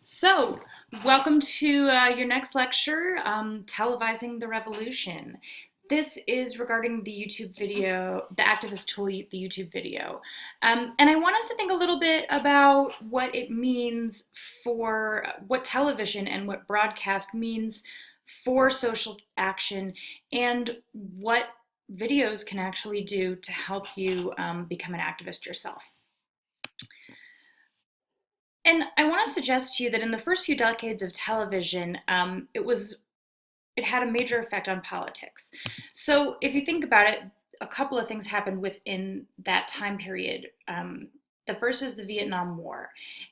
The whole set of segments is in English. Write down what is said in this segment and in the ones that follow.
So, welcome to your next lecture, Televising the Revolution. This is regarding the YouTube video, the activist tool, the YouTube video. And I want us to think a little bit about what it means for what television and what broadcast means for social action and what videos can actually do to help you become an activist yourself. And I want to suggest to you that in the first few decades of television, it had a major effect on politics. So if you think about it, a couple of things happened within that time period. The first is the Vietnam War,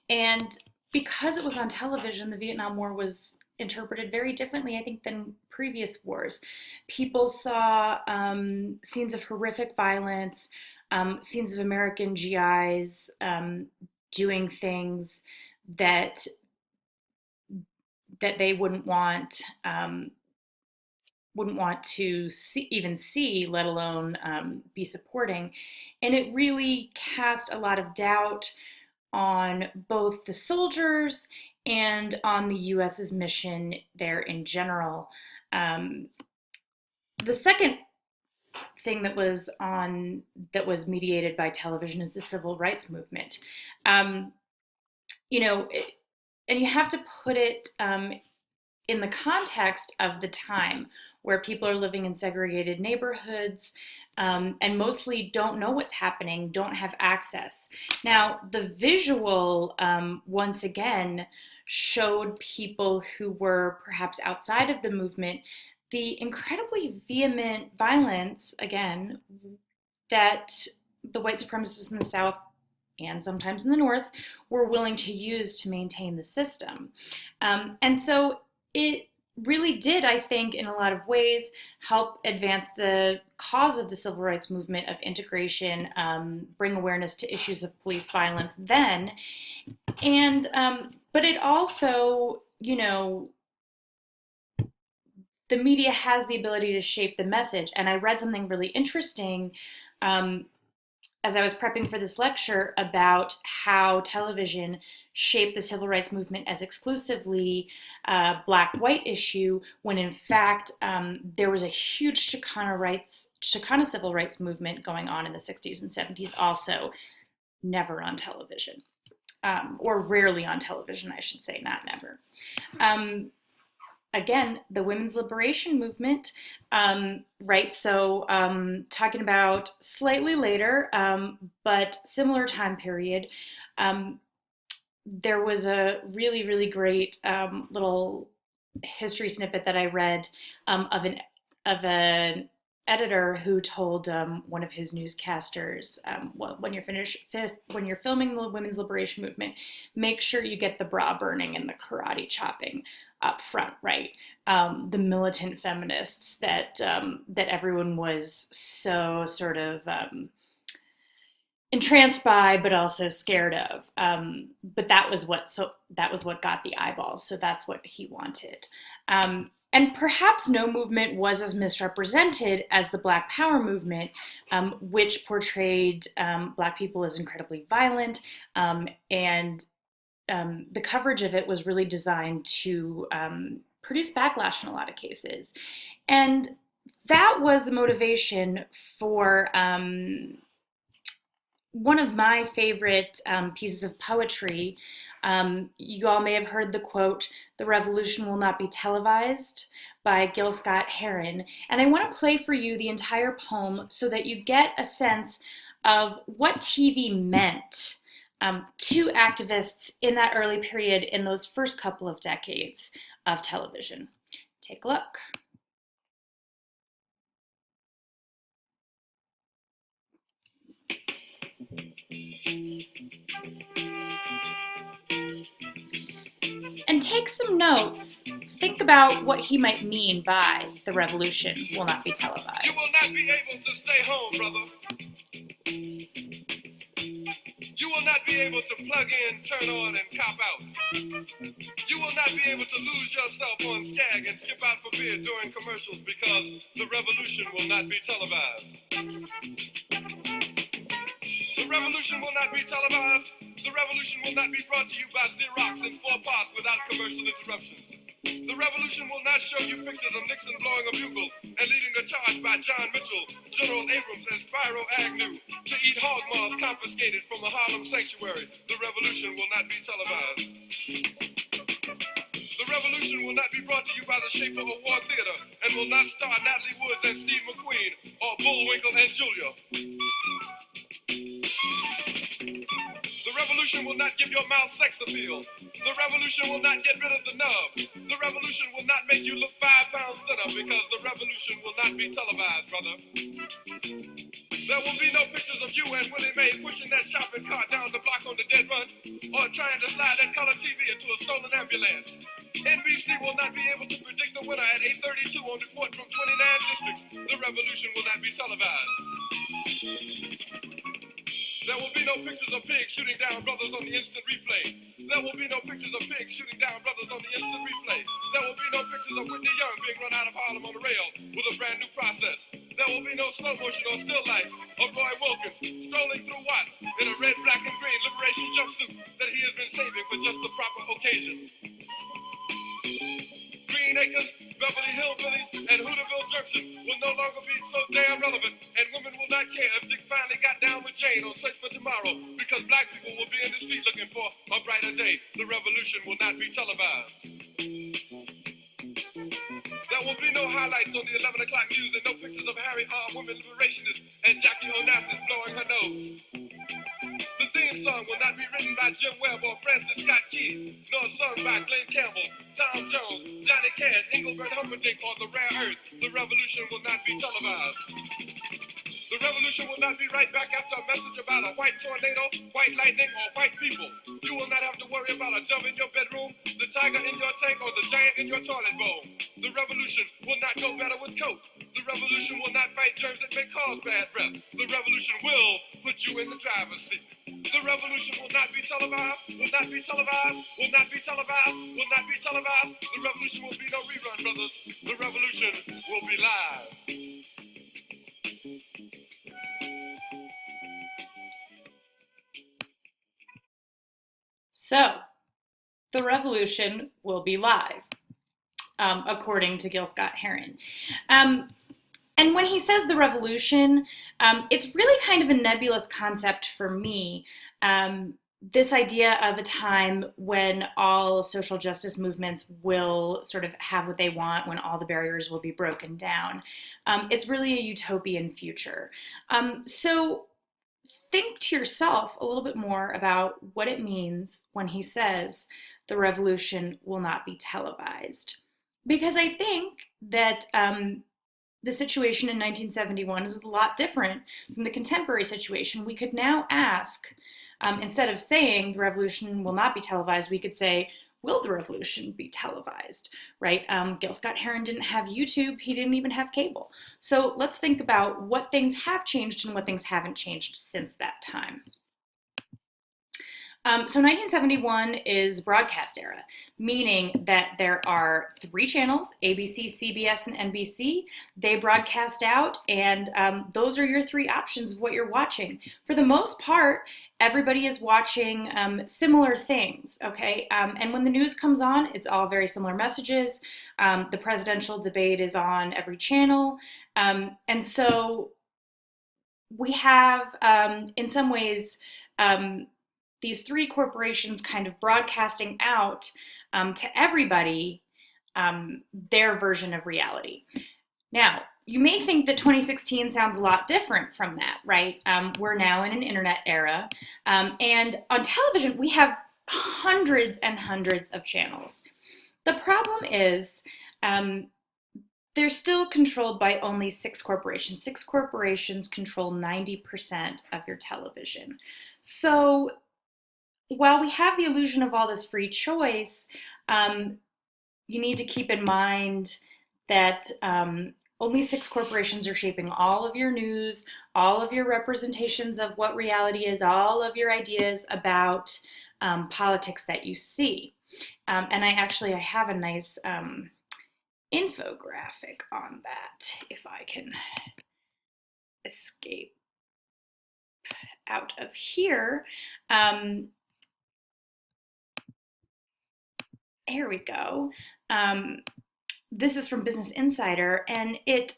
and because it was on television, the Vietnam War was interpreted very differently, I think, than previous wars. People saw scenes of horrific violence, scenes of American GIs doing things that they wouldn't want to see, let alone be supporting. And it really cast a lot of doubt on both the soldiers and on the US's mission there in general. The second thing that was mediated by television is the civil rights movement. And you have to put it in the context of the time where people are living in segregated neighborhoods and mostly don't know what's happening, don't have access. Now, the visual, once again, showed people who were perhaps outside of the movement the incredibly vehement violence, again, that the white supremacists in the South and sometimes in the North were willing to use to maintain the system. And so it really did, I think, in a lot of ways, help advance the cause of the civil rights movement of integration, bring awareness to issues of police violence then. And but it also, the media has the ability to shape the message. And I read something really interesting as I was prepping for this lecture about how television shaped the civil rights movement as exclusively a black-white issue, when in fact there was a huge Chicana civil rights movement going on in the 60s and 70s also, never on television. Or rarely on television, I should say, not never. Again, the women's liberation movement, right? So talking about slightly later, but similar time period, there was a really, really great little history snippet that I read of an editor who told one of his newscasters, well, when you're filming the women's liberation movement, make sure you get the bra burning and the karate chopping up front, right? The militant feminists that everyone was so sort of entranced by, but also scared of. But that was what got the eyeballs. So that's what he wanted. And perhaps no movement was as misrepresented as the Black Power movement, which portrayed Black people as incredibly violent, and the coverage of it was really designed to produce backlash in a lot of cases. And that was the motivation for one of my favorite pieces of poetry. You all may have heard the quote, "The revolution will not be televised," by Gil Scott-Heron. And I want to play for you the entire poem so that you get a sense of what TV meant to activists in that early period, in those first couple of decades of television. Take a look. And take some notes. Think about what he might mean by "the revolution will not be televised." You will not be able to stay home, brother. You will not be able to plug in, turn on, and cop out. You will not be able to lose yourself on Skag and skip out for beer during commercials because the revolution will not be televised. The revolution will not be televised. The revolution will not be brought to you by Xerox in 4 parts without commercial interruptions. The revolution will not show you pictures of Nixon blowing a bugle and leading a charge by John Mitchell, General Abrams, and Spyro Agnew to eat hog maws confiscated from a Harlem sanctuary. The revolution will not be televised. The revolution will not be brought to you by the Schaefer Award Theater and will not star Natalie Woods and Steve McQueen or Bullwinkle and Julia. The revolution will not give your mouth sex appeal. The revolution will not get rid of the nubs. The revolution will not make you look 5 pounds thinner because the revolution will not be televised, brother. There will be no pictures of you and Willie Mae pushing that shopping cart down the block on the dead run or trying to slide that color TV into a stolen ambulance. NBC will not be able to predict the winner at 8:32 on report from 29 districts. The revolution will not be televised. There will be no pictures of pigs shooting down brothers on the instant replay. There will be no pictures of pigs shooting down brothers on the instant replay. There will be no pictures of Whitney Young being run out of Harlem on the rail with a brand new process. There will be no slow motion or still lights of Roy Wilkins strolling through Watts in a red, black, and green liberation jumpsuit that he has been saving for just the proper occasion. Green Acres, Beverly Hillbillies, and Hooterville Junction will no longer be so damn relevant, and women will not care if Dick finally got down with Jane on Search for Tomorrow, because black people will be in the street looking for a brighter day. The revolution will not be televised. There will be no highlights on the 11 o'clock news and no pictures of Harry R. Women Liberationists and Jackie Onassis blowing her nose. The theme song will not be written by Jim Webb or Francis Scott Keys, nor sung by Glenn Campbell, Tom Jones, Johnny Cash, Engelbert Humperdinck, or The Rare Earth. The revolution will not be televised. The revolution will not be right back after a message about a white tornado, white lightning, or white people. You will not have to worry about a dove in your bedroom, the tiger in your tank, or the giant in your toilet bowl. The revolution will not go better with Coke. The revolution will not fight germs that may cause bad breath. The revolution will put you in the driver's seat. The revolution will not be televised, will not be televised, will not be televised, will not be televised. The revolution will be no rerun, brothers. The revolution will be live. So, the revolution will be live, according to Gil Scott-Heron. And when he says the revolution, it's really kind of a nebulous concept for me. This idea of a time when all social justice movements will sort of have what they want, when all the barriers will be broken down. It's really a utopian future. So think to yourself a little bit more about what it means when he says the revolution will not be televised. Because I think that the situation in 1971 is a lot different from the contemporary situation. We could now ask, instead of saying the revolution will not be televised, we could say, will the revolution be televised, right? Gil Scott-Heron didn't have YouTube, he didn't even have cable. So let's think about what things have changed and what things haven't changed since that time. So 1971 is broadcast era, meaning that there are 3 channels, ABC, CBS, and NBC. They broadcast out, and those are your 3 options of what you're watching. For the most part, everybody is watching similar things, okay? And when the news comes on, it's all very similar messages. The presidential debate is on every channel. And so we have, in some ways, these 3 corporations kind of broadcasting out to everybody their version of reality. Now, you may think that 2016 sounds a lot different from that, right? We're now in an internet era, and on television we have hundreds and hundreds of channels. The problem is they're still controlled by only 6 corporations. 6 corporations control 90% of your television. So while we have the illusion of all this free choice, you need to keep in mind that only 6 corporations are shaping all of your news, all of your representations of what reality is, all of your ideas about politics that you see. And I have a nice infographic on that, if I can escape out of here. Here we go. This is from Business Insider, and it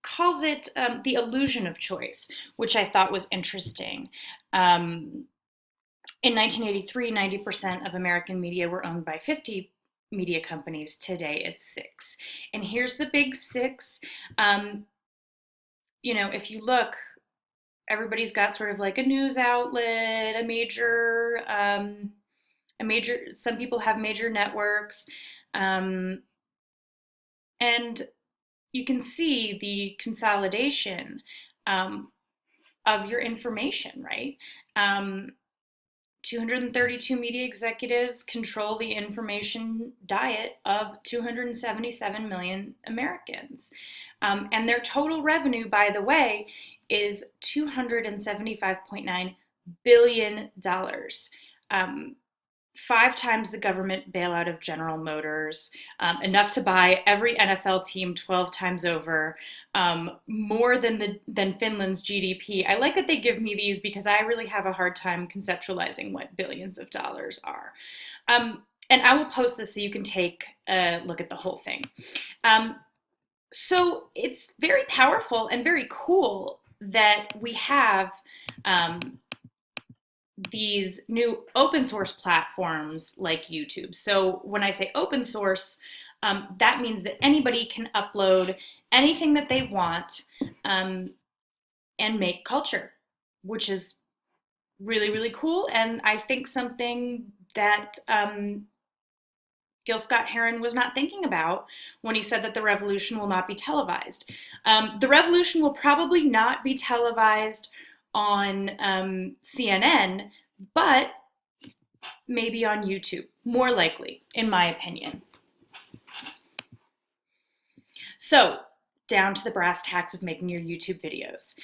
calls it the illusion of choice, which I thought was interesting. In 1983, 90% of American media were owned by 50 media companies. Today, it's 6. And here's the big 6. If you look, everybody's got sort of like a news outlet, some people have major networks, and you can see the consolidation of your information, right? 232 media executives control the information diet of 277 million Americans. And their total revenue, by the way, is $275.9 billion. 5 times the government bailout of General Motors, enough to buy every NFL team 12 times over, more than Finland's GDP. I like that they give me these because I really have a hard time conceptualizing what billions of dollars are. And I will post this so you can take a look at the whole thing. So it's very powerful and very cool that we have these new open source platforms like YouTube. So when I say open source, that means that anybody can upload anything that they want and make culture, which is really, really cool. And I think something that Gil Scott-Heron was not thinking about when he said that the revolution will not be televised. The revolution will probably not be televised on CNN, but maybe on YouTube, more likely, in my opinion. So, down to the brass tacks of making your YouTube videos.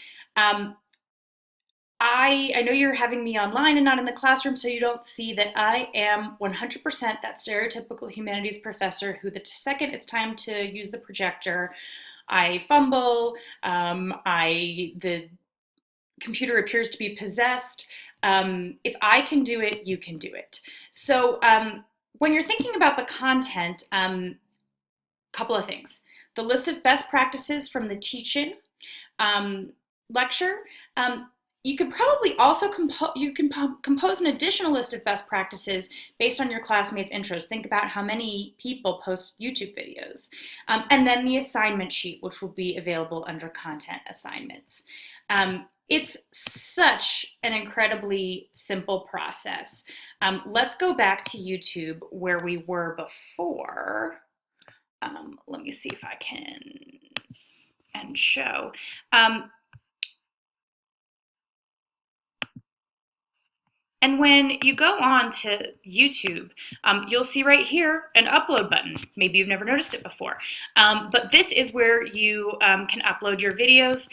I know you're having me online and not in the classroom, so you don't see that I am 100% that stereotypical humanities professor who the second it's time to use the projector, I fumble, the computer appears to be possessed. If I can do it, you can do it. So when you're thinking about the content, couple of things. The list of best practices from the teach-in lecture. You could probably also compose an additional list of best practices based on your classmates' intros. Think about how many people post YouTube videos. And then the assignment sheet, which will be available under content assignments. It's such an incredibly simple process. Let's go back to YouTube where we were before. Let me see if I can end show. And when you go on to YouTube, you'll see right here an upload button. Maybe you've never noticed it before. But this is where you can upload your videos.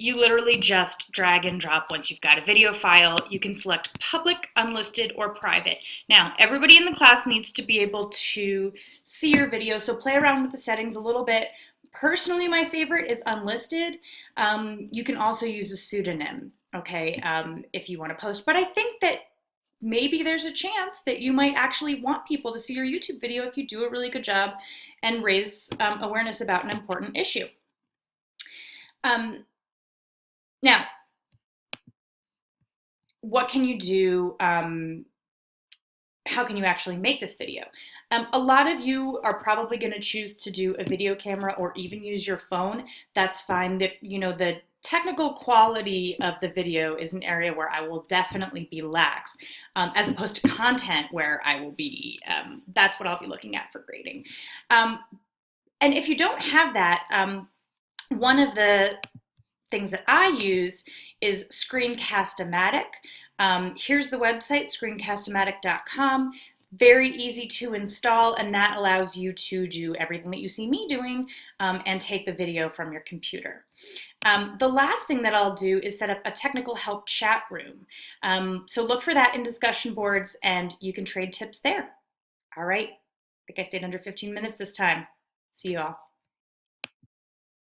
You literally just drag and drop once you've got a video file. You can select public, unlisted, or private. Now, everybody in the class needs to be able to see your video, so play around with the settings a little bit. Personally, my favorite is unlisted. You can also use a pseudonym, okay, if you want to post. But I think that maybe there's a chance that you might actually want people to see your YouTube video if you do a really good job and raise awareness about an important issue. Now, what can you do? How can you actually make this video? A lot of you are probably going to choose to do a video camera or even use your phone. That's fine. The technical quality of the video is an area where I will definitely be lax, as opposed to content where I will be, that's what I'll be looking at for grading. And if you don't have that, one of the things that I use is Screencast-O-Matic. Here's the website, screencast-o-matic.com. Very easy to install, and that allows you to do everything that you see me doing and take the video from your computer. The last thing that I'll do is set up a technical help chat room. So look for that in discussion boards and you can trade tips there. All right, I think I stayed under 15 minutes this time. See you all.